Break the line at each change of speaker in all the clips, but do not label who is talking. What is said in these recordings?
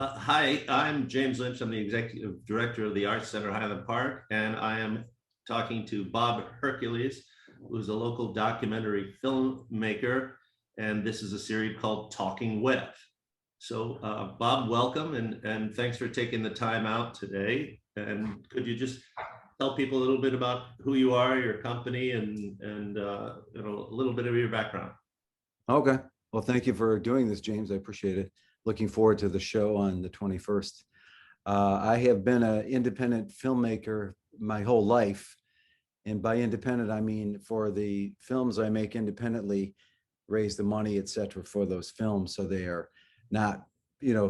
Hi, I'm James Lynch. I'm the executive director of the Art Center Highland Park, and I am talking to Bob Hercules, who's a local documentary filmmaker, and this is a series called Talking Web. So, Bob, welcome, and thanks for taking the time out today. And could you just tell people a little bit about who you are, your company, and a little bit of your background?
Okay. Well, thank you for doing this, James. I appreciate it. Looking forward to the show on the 21st. I have been an independent filmmaker my whole life. And by independent, I mean for the films I make independently, raise the money, et cetera, for those films. So they are not,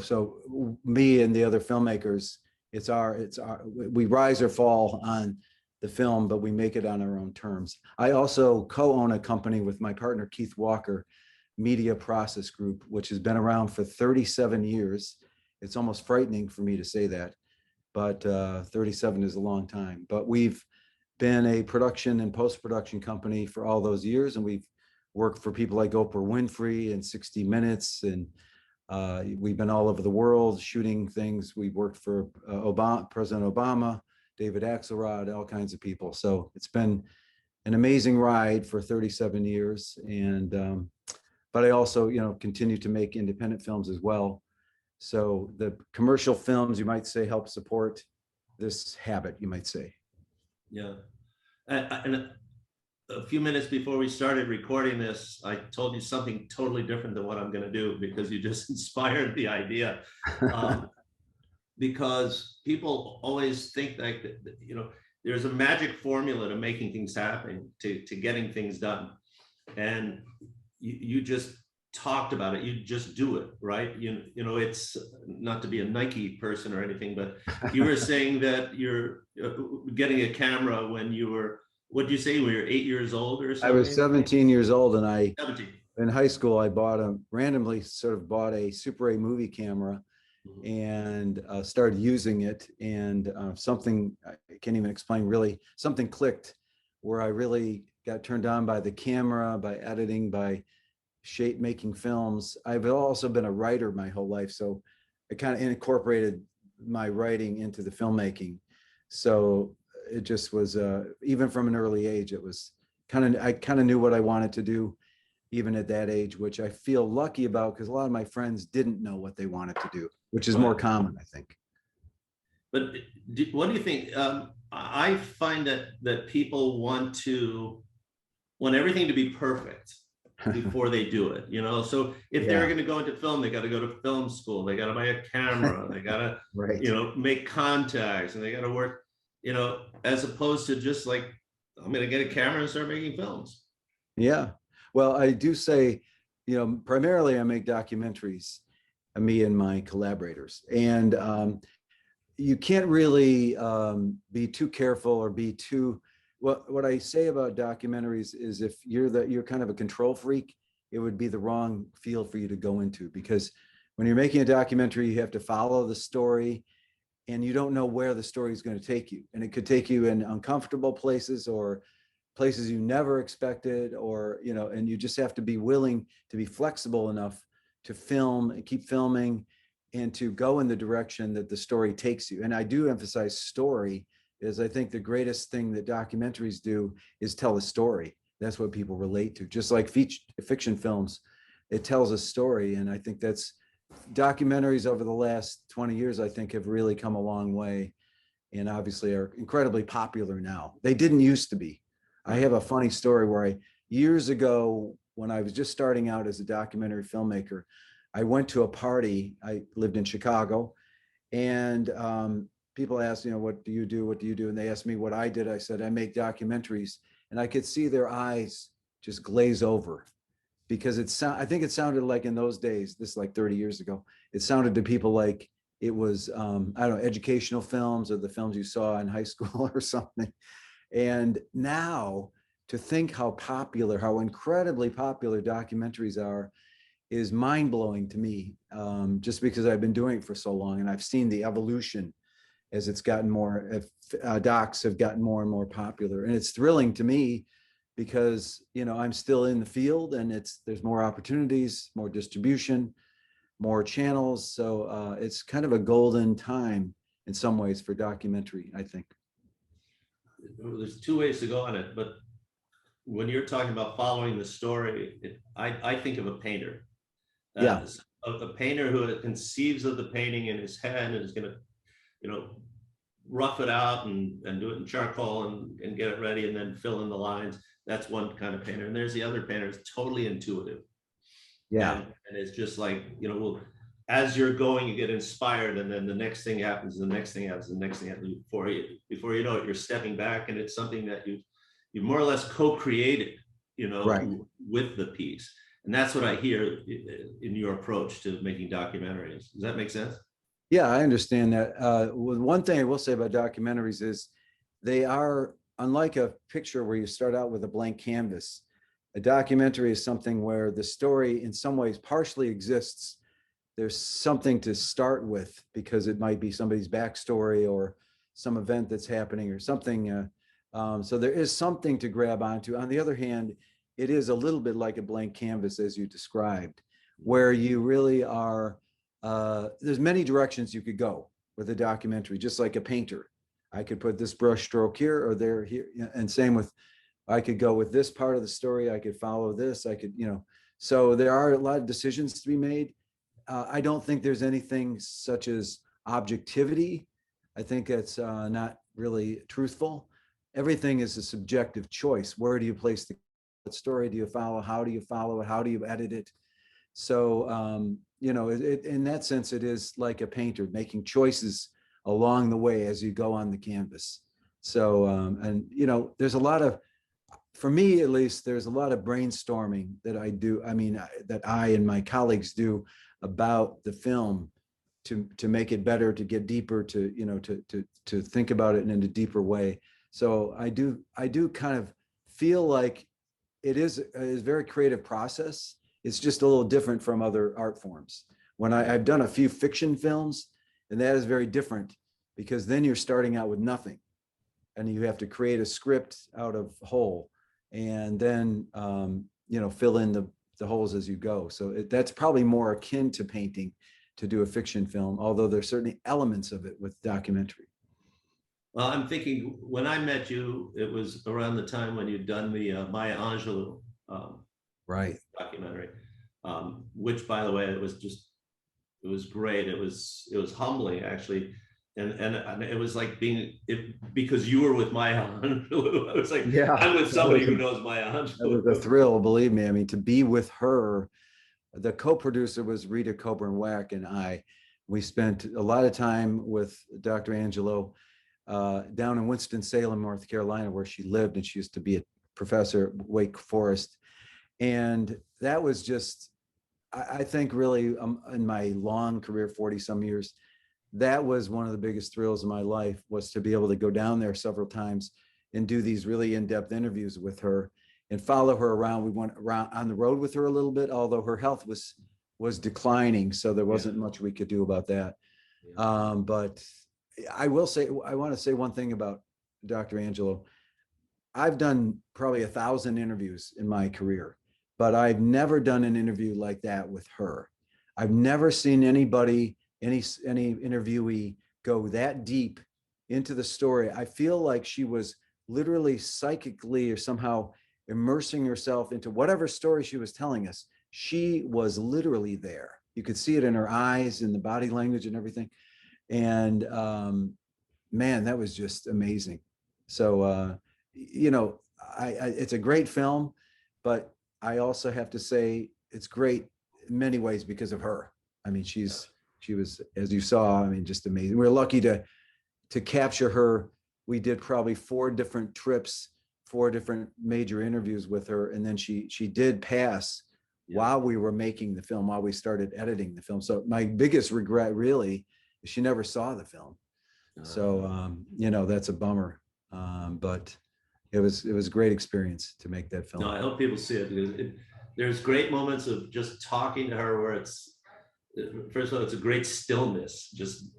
so me and the other filmmakers, we rise or fall on the film, but we make it on our own terms. I also co-own a company with my partner, Keith Walker, Media Process Group, which has been around for 37 years. It's almost frightening for me to say that, but 37 is a long time. But we've been a production and post-production company for all those years, and we've worked for people like Oprah Winfrey and 60 Minutes, and we've been all over the world shooting things. We've worked for President Obama, David Axelrod, all kinds of people. So it's been an amazing ride for 37 years, and but I also, continue to make independent films as well. So the commercial films, you might say, help support this habit, you might say.
Yeah. And a few minutes before we started recording this, I told you something totally different than what I'm going to do because you just inspired the idea. Because people always think like, there's a magic formula to making things happen, to getting things done. And you just talked about it. You just do it, right? It's not to be a Nike person or anything, but you were saying that you're getting a camera when you were, what did you say, when you were 8 years old or something?
I was 17 years old, and
17.
In high school, I randomly bought a Super 8 movie camera and started using it. And something, I can't even explain really, something clicked where I really got turned on by the camera, by editing, by making films. I've also been a writer my whole life, so I kind of incorporated my writing into the filmmaking. So it just was, even from an early age, it was I kind of knew what I wanted to do, even at that age, which I feel lucky about because a lot of my friends didn't know what they wanted to do, which is more common, I think.
But what do you think? I find that people want everything to be perfect before they do it, so if they're going to go into film, they got to go to film school, they got to buy a camera, they got to
right.
Make contacts, and they got to work, as opposed to just like, I'm going to get a camera and start making films.
Yeah, well, I do say, primarily I make documentaries, me and my collaborators, and you can't really be too careful or be too. What I say about documentaries is if you're kind of a control freak, it would be the wrong field for you to go into, because when you're making a documentary, you have to follow the story and you don't know where the story is going to take you. And it could take you in uncomfortable places or places you never expected, or, and you just have to be willing to be flexible enough to film and keep filming and to go in the direction that the story takes you. And I do emphasize story, is I think the greatest thing that documentaries do is tell a story. That's what people relate to. Just like fiction films, it tells a story. And I think that's documentaries over the last 20 years, I think, have really come a long way, and obviously are incredibly popular now. They didn't used to be. I have a funny story where years ago, when I was just starting out as a documentary filmmaker, I went to a party. I lived in Chicago, and people asked, what do you do? What do you do? And they asked me what I did. I said, I make documentaries. And I could see their eyes just glaze over, because I think it sounded like in those days, this is like 30 years ago, it sounded to people like it was, I don't know, educational films or the films you saw in high school or something. And now to think how incredibly popular documentaries are is mind-blowing to me, just because I've been doing it for so long and I've seen the evolution as it's gotten more, docs have gotten more and more popular. And it's thrilling to me because, I'm still in the field, and there's more opportunities, more distribution, more channels. So it's kind of a golden time in some ways for documentary, I think.
There's two ways to go on it, but when you're talking about following the story, I think of a painter.
Yeah.
A painter who conceives of the painting in his head and is going to, rough it out and do it in charcoal and get it ready and then fill in the lines. That's one kind of painter. And there's the other painter, it's totally intuitive.
Yeah.
And it's just like, as you're going, you get inspired, and then the next thing happens, the next thing happens, the next thing happens. Before you know it, you're stepping back, and it's something that you more or less co-created,
Right.
with the piece. And that's what I hear in your approach to making documentaries. Does that make sense?
Yeah, I understand that. One thing I will say about documentaries is they are, unlike a picture where you start out with a blank canvas, a documentary is something where the story in some ways partially exists. There's something to start with because it might be somebody's backstory or some event that's happening or something. So there is something to grab onto. On the other hand, it is a little bit like a blank canvas, as you described, where you really are, there's many directions you could go with a documentary, just like a painter. I could put this brush stroke here or there, here, and same with, I could go with this part of the story, I could follow this, I could, so there are a lot of decisions to be made. I don't think there's anything such as objectivity. I think that's not really truthful. Everything is a subjective choice. Where do you place the story? Do you follow? How do you follow it? How do you edit it? So, in that sense, it is like a painter making choices along the way as you go on the canvas. So, there's a lot of, for me at least, there's a lot of brainstorming that I do. I mean, that I and my colleagues do about the film to make it better, to get deeper, to think about it in a deeper way. So I do kind of feel like it is a very creative process. It's just a little different from other art forms. When I've done a few fiction films, and that is very different because then you're starting out with nothing and you have to create a script out of whole and then, fill in the holes as you go. So that's probably more akin to painting to do a fiction film, although there's certainly elements of it with documentary.
Well, I'm thinking when I met you, it was around the time when you'd done the Maya Angelou
Right.
documentary, which, by the way, it was great. It was humbling, actually. And it was like because you were with Maya Angelou. It was like,
Yeah,
I'm with somebody who knows Maya Angelou.
That was a thrill, believe me. I mean, to be with her, the co-producer was Rita Coburn-Wack and I. We spent a lot of time with Dr. Angelou down in Winston-Salem, North Carolina, where she lived, and she used to be a professor at Wake Forest. And that was just, I think really in my long career, 40 some years, that was one of the biggest thrills of my life, was to be able to go down there several times and do these really in-depth interviews with her and follow her around. We went around on the road with her a little bit, although her health was declining, so there wasn't much we could do about that. But I want to say one thing about Dr. Angelou. I've done probably 1,000 interviews in my career, but I've never done an interview like that with her. I've never seen anybody, any interviewee go that deep into the story. I feel like she was literally psychically or somehow immersing herself into whatever story she was telling us. She was literally there. You could see it in her eyes and the body language and everything. And man, that was just amazing. So, it's a great film, but I also have to say it's great in many ways because of her. I mean, she was, as you saw, I mean, just amazing. We were lucky to capture her. We did probably 4 different trips, 4 different major interviews with her. And then she did pass while we were making the film, while we started editing the film. So my biggest regret really is she never saw the film. So, that's a bummer. But it was a great experience to make that film.
No, I hope people see it because there's great moments of just talking to her where it's, first of all, it's a great stillness, just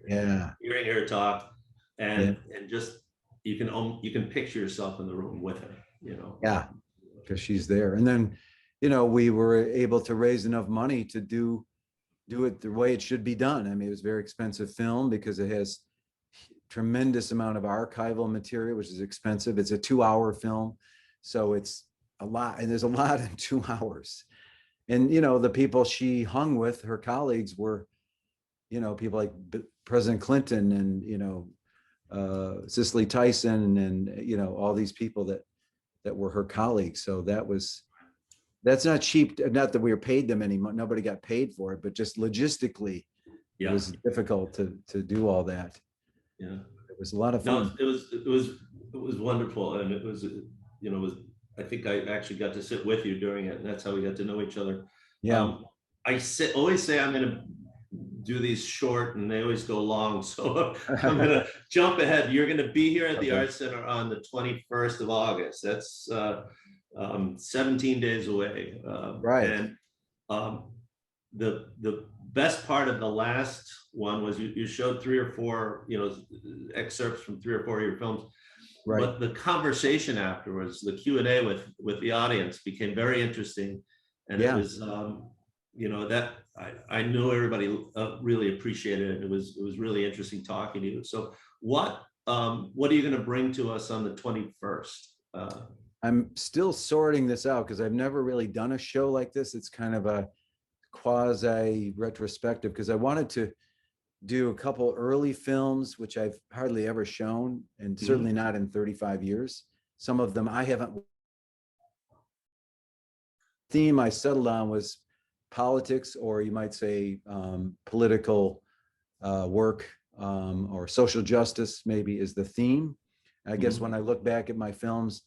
hearing her talk, and just you can picture yourself in the room with her,
Yeah, because she's there. And then, we were able to raise enough money to do do it the way it should be done. I mean, it was a very expensive film because it has tremendous amount of archival material, which is expensive. It's a 2-hour film, so it's a lot, and there's a lot in 2 hours. And the people she hung with, her colleagues, were people like President Clinton and Cicely Tyson and all these people that were her colleagues. So that's not cheap. Not that we were paid them any money. Nobody got paid for it, but just logistically, it was difficult to do all that.
Yeah,
it was a lot of fun.
No, it was wonderful, and it was I think I actually got to sit with you during it, and that's how we got to know each other.
Yeah.
Always say I'm going to do these short, and they always go long. So I'm going to jump ahead. You're going to be here at the Art Center on the 21st of August. That's 17 days away.
Right.
And the best part of the last one was you showed 3 or 4, excerpts from 3 or 4 of your films.
Right.
But the conversation afterwards, the Q&A with the audience became very interesting. And it was, that I know everybody really appreciated it. It was really interesting talking to you. So what are you going to bring to us on the 21st?
I'm still sorting this out because I've never really done a show like this. It's kind of a quasi retrospective because I wanted to do a couple early films, which I've hardly ever shown, and certainly not in 35 years. Some of them I haven't. Theme I settled on was politics, or you might say political work, or social justice maybe is the theme. I guess when I look back at my films,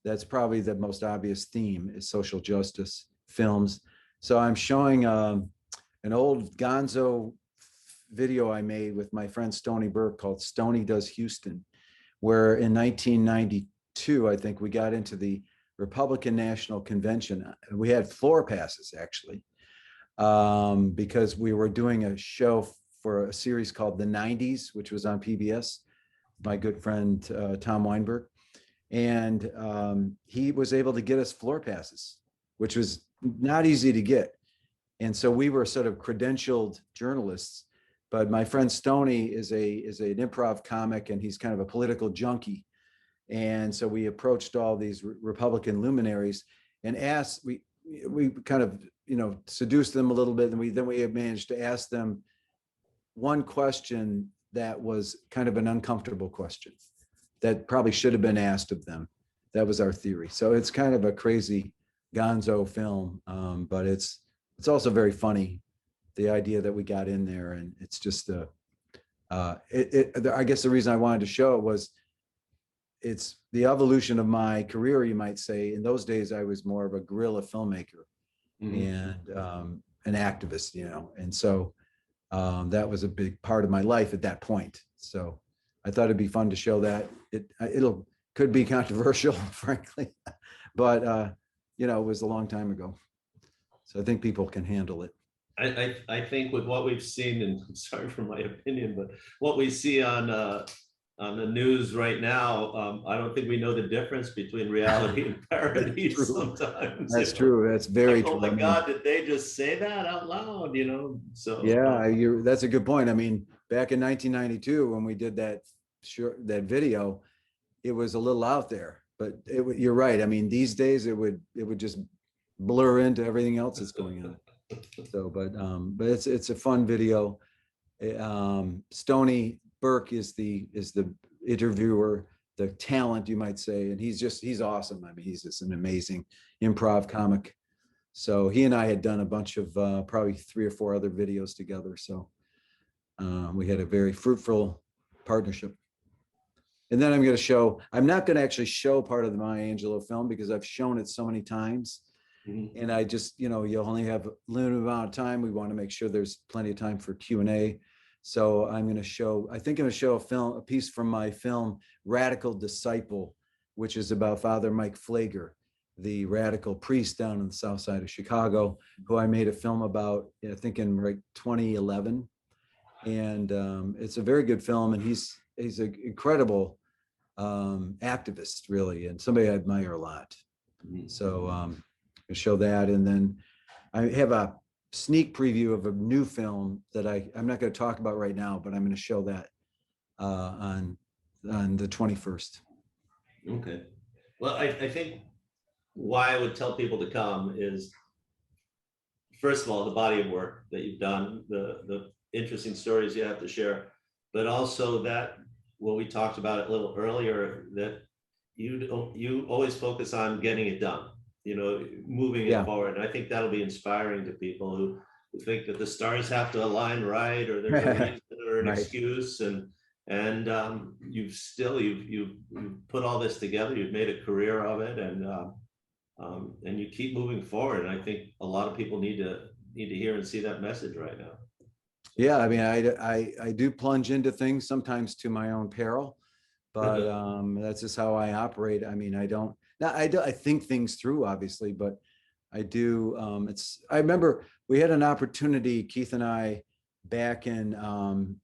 that's probably the most obvious theme is social justice films. So I'm showing an old gonzo video I made with my friend Stoney Burke called Stoney Does Houston, where in 1992, I think, we got into the Republican National Convention. We had floor passes, actually, because we were doing a show for a series called The 90s, which was on PBS, my good friend Tom Weinberg. And he was able to get us floor passes, which was not easy to get. And so we were sort of credentialed journalists. But my friend Stoney is an improv comic, and he's kind of a political junkie. And so we approached all these Republican luminaries and asked, we kind of, seduced them a little bit. And then we managed to ask them one question that was kind of an uncomfortable question that probably should have been asked of them. That was our theory. So it's kind of a crazy gonzo film, but it's also very funny, the idea that we got in there. And it's just I guess the reason I wanted to show it was it's the evolution of my career, you might say. In those days, I was more of a guerrilla filmmaker and an activist, and so that was a big part of my life at that point. So I thought it'd be fun to show that. Could be controversial, frankly, but it was a long time ago. So I think people can handle it.
I think with what we've seen, and I'm sorry for my opinion, but what we see on the news right now, I don't think we know the difference between reality and parody sometimes.
That's true. That's very true.
Oh my God, did they just say that out loud? So
yeah, that's a good point. I mean, back in 1992, when we did that video, it was a little out there, but you're right. I mean, these days it would just blur into everything else that's going on. So, but it's a fun video. Stoney Burke is the interviewer, the talent, you might say, and he's awesome. I mean, he's just an amazing improv comic. So he and I had done a bunch of probably 3 or 4 other videos together. So we had a very fruitful partnership. And then I'm not going to actually show part of the Maya Angelou film because I've shown it so many times. And I just, you only have a limited amount of time. We want to make sure there's plenty of time for Q&A. So I think I'm going to show a piece from my film, Radical Disciple, which is about Father Mike Flager, the radical priest down on the south side of Chicago, who I made a film about, I think in 2011. And it's a very good film. And he's an incredible activist, really, and somebody I admire a lot. So show that. And then I have a sneak preview of a new film that I'm not going to talk about right now, but I'm going to show that on the 21st.
Okay. Well, I think why I would tell people to come is, first of all, the body of work that you've done, the interesting stories you have to share, but also that what we talked about it a little earlier, that you always focus on getting it done, moving it forward. And I think that'll be inspiring to people who think that the stars have to align right, or there's a reason or an
Right.
excuse. And you've put all this together, you've made a career of it, and you keep moving forward. And I think a lot of people need to hear and see that message right now.
Yeah, I mean, I do plunge into things sometimes to my own peril, but that's just how I operate. I mean, I think things through, obviously, but I do. I remember we had an opportunity, Keith and I, back in, I'm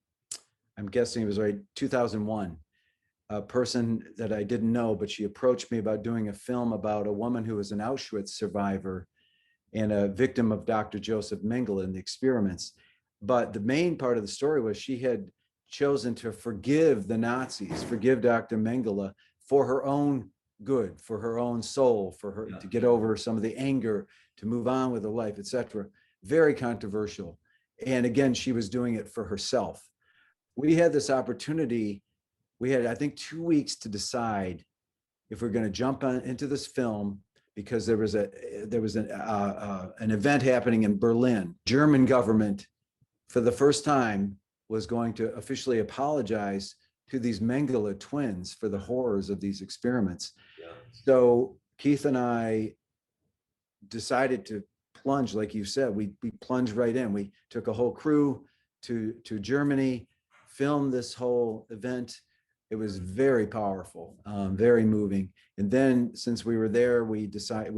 guessing it was right 2001. A person that I didn't know, but she approached me about doing a film about a woman who was an Auschwitz survivor and a victim of Dr. Joseph Mengele and the experiments. But the main part of the story was she had chosen to forgive the Nazis, forgive Dr. Mengele for her own good, for her own soul, for her to get over some of the anger, to move on with her life, etc. Very controversial. And again, she was doing it for herself. We had this opportunity. We had, I think, 2 weeks to decide if we're going to jump into this film, because there was an event happening in Berlin. German government, for the first time, was going to officially apologize to these Mengele twins for the horrors of these experiments. Yeah. So Keith and I decided to plunge, like you said. We plunged right in. We took a whole crew to Germany, filmed this whole event. It was very powerful, very moving. And then, since we were there, we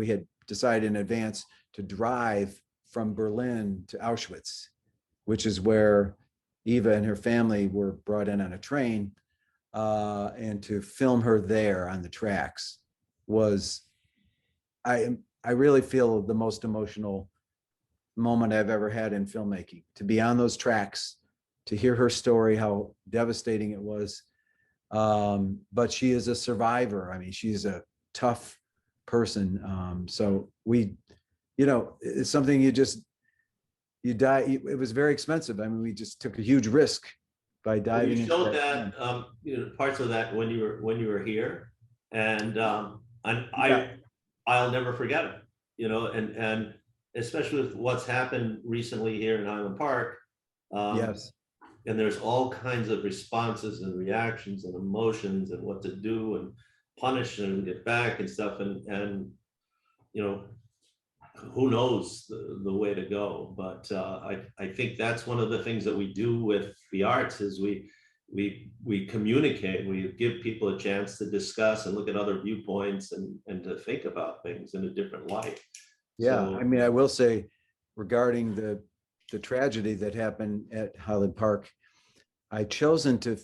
had decided in advance to drive from Berlin to Auschwitz, which is where Eva and her family were brought in on a train, and to film her there on the tracks was, I really feel, the most emotional moment I've ever had in filmmaking. To be on those tracks, to hear her story, how devastating it was. But she is a survivor. I mean, she's a tough person. So it's something you die. It was very expensive. I mean, we just took a huge risk by diving into
showed that, parts of that when you were here, and I'll never forget it, and especially with what's happened recently here in Highland Park.
Yes.
And there's all kinds of responses and reactions and emotions and what to do and punish and get back and stuff. And who knows the way to go. But I think that's one of the things that we do with the arts is we communicate, we give people a chance to discuss and look at other viewpoints and to think about things in a different light.
Yeah, so, I mean, I will say, regarding the tragedy that happened at Highland Park, I chosen to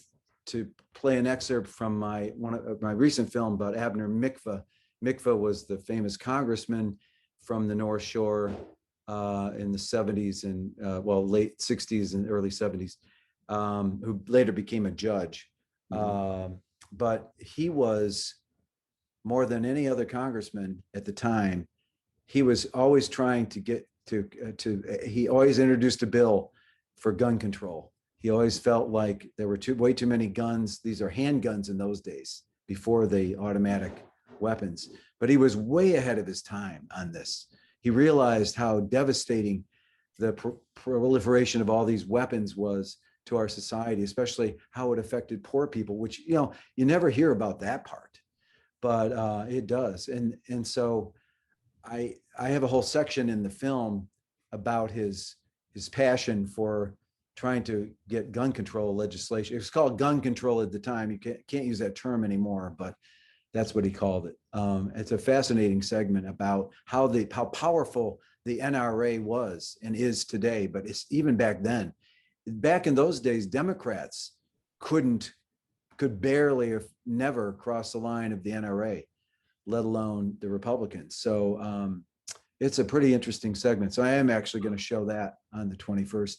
play an excerpt from my recent film about Abner Mikva. Mikva was the famous congressman from the North Shore in the 70s and late 60s and early 70s, who later became a judge. Mm-hmm. But he was, more than any other congressman at the time, he was always trying to get he always introduced a bill for gun control. He always felt like there were way too many guns. These are handguns in those days, before the automatic weapons. But he was way ahead of his time on this. He realized how devastating the proliferation of all these weapons was to our society, especially how it affected poor people, which, you never hear about that part, but it does. And so I have a whole section in the film about his passion for trying to get gun control legislation. It was called gun control at the time. You can't use that term anymore, but that's what he called it. It's a fascinating segment about how powerful the NRA was and is today, but it's even back then. Back in those days, Democrats could barely or never cross the line of the NRA, let alone the Republicans. So it's a pretty interesting segment. So I am actually going to show that on the 21st,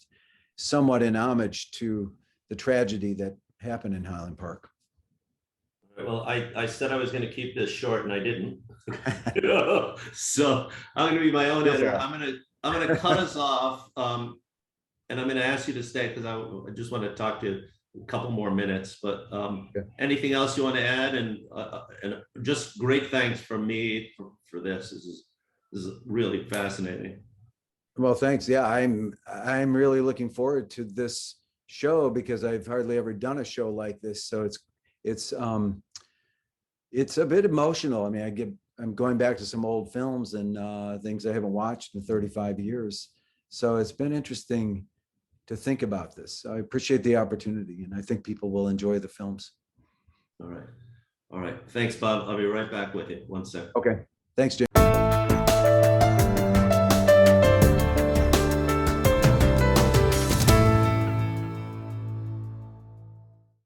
somewhat in homage to the tragedy that happened in Highland Park.
Well, I said I was going to keep this short and I didn't. So I'm going to be my own editor. I'm going to cut us off. And I'm going to ask you to stay because I just want to talk to you a couple more minutes, but anything else you want to add? And just great thanks from me for this. This is really fascinating.
Well, thanks. Yeah, I'm really looking forward to this show because I've hardly ever done a show like this. So it's a bit emotional. I mean, I'm going back to some old films and things I haven't watched in 35 years. So it's been interesting to think about this. I appreciate the opportunity, and I think people will enjoy the films.
All right. All right. Thanks, Bob. I'll be right back with you. 1 second.
Okay. Thanks, Jim.